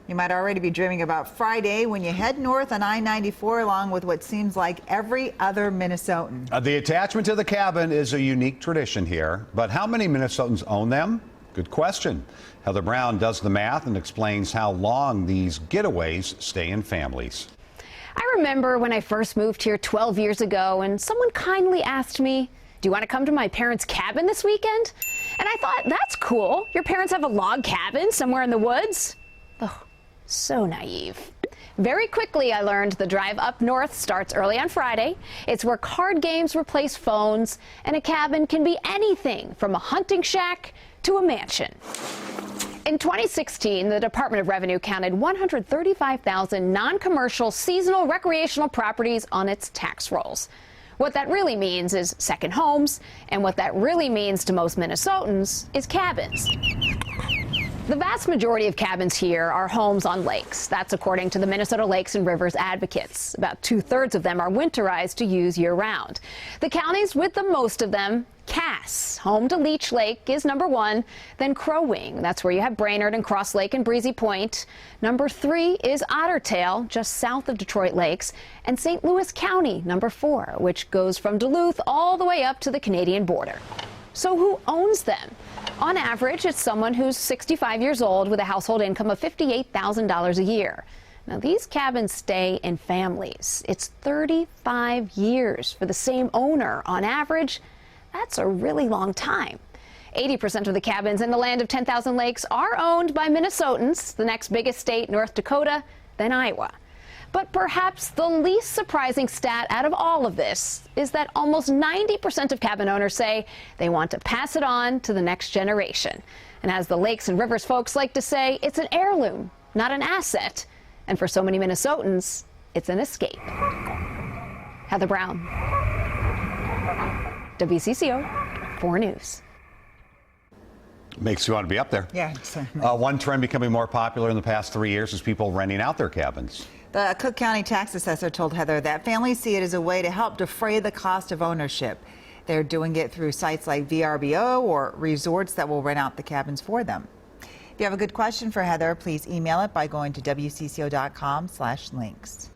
You might already be dreaming about Friday when you head north on I-94 along with what seems like every other Minnesotan. The attachment to the cabin is a unique tradition here, but how many Minnesotans own them? Good question. Heather Brown does the math and explains how long these getaways stay in families. I remember when I first moved here 12 years ago and someone kindly asked me, "Do you want to come to my parents' cabin this weekend?" And I thought, that's cool. Your parents have a log cabin somewhere in the woods? Oh, so naive. Very quickly, I learned the drive up north starts early on Friday. It's where card games replace phones, and a cabin can be anything from a hunting shack to a mansion. In 2016, the Department of Revenue counted 135,000 non-commercial seasonal recreational properties on its tax rolls. What that really means is second homes, and what that really means to most Minnesotans is cabins. The vast majority of cabins here are homes on lakes. That's according to the Minnesota Lakes and Rivers advocates. About 2/3 of them are winterized to use year-round. The counties with the most of them, Cass, home to Leech Lake, is number 1. Then Crow Wing, that's where you have Brainerd and Cross Lake and Breezy Point. Number 3 is Otter Tail, just south of Detroit Lakes. And St. Louis County, number 4, which goes from Duluth all the way up to the Canadian border. So who owns them? On average, it's someone who's 65 years old with a household income of $58,000 a year. Now, these cabins stay in families. It's 35 years for the same owner on average. That's a really long time. 80% of the cabins in the land of 10,000 lakes are owned by Minnesotans, the next biggest state, North Dakota, then Iowa. But perhaps the least surprising stat out of all of this is that almost 90% of cabin owners say they want to pass it on to the next generation. And as the Lakes and Rivers folks like to say, it's an heirloom, not an asset. And for so many Minnesotans, it's an escape. Heather Brown, WCCO 4 News. Makes you want to be up there. Yeah. One trend becoming more popular in the past 3 years is people renting out their cabins. The Cook County tax assessor told Heather that families see it as a way to help defray the cost of ownership. They're doing it through sites like VRBO or resorts that will rent out the cabins for them. If you have a good question for Heather, please email it by going to WCCO.com/links.